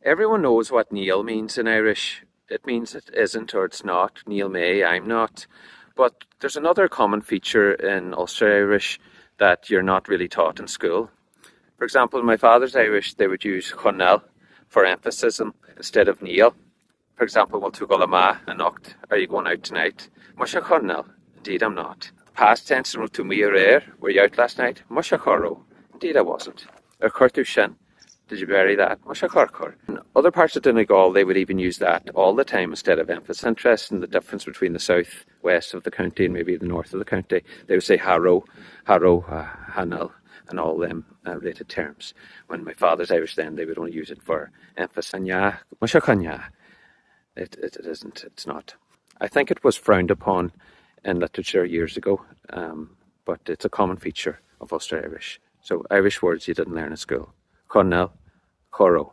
Everyone knows what Neil means in Irish. It means it isn't or it's not. Neil may, I'm not. But there's another common feature in Ulster Irish that you're not really taught in school. For example, in my father's Irish, they would use chonel for emphasis instead of Neil. For example, we'll tugol ma and nocht. Are you going out tonight? Musha chonel. Indeed, I'm not. Past tense and to me rare. Were you out last night? Musha chorro. Indeed, I wasn't. Or curtu shin. Did you bury that? Musha chorcor. In other parts of Donegal, they would even use that all the time instead of emphasis. Interesting the difference between the south west of the county and maybe the north of the county. They would say harrow, hanel, and all them related terms. When my father's Irish then, they would only use it for emphasis. Anya, musha kanya. It isn't. It's not. I think it was frowned upon in literature years ago, but it's a common feature of Ulster Irish. So Irish words you didn't learn at school. Cornell, Coro.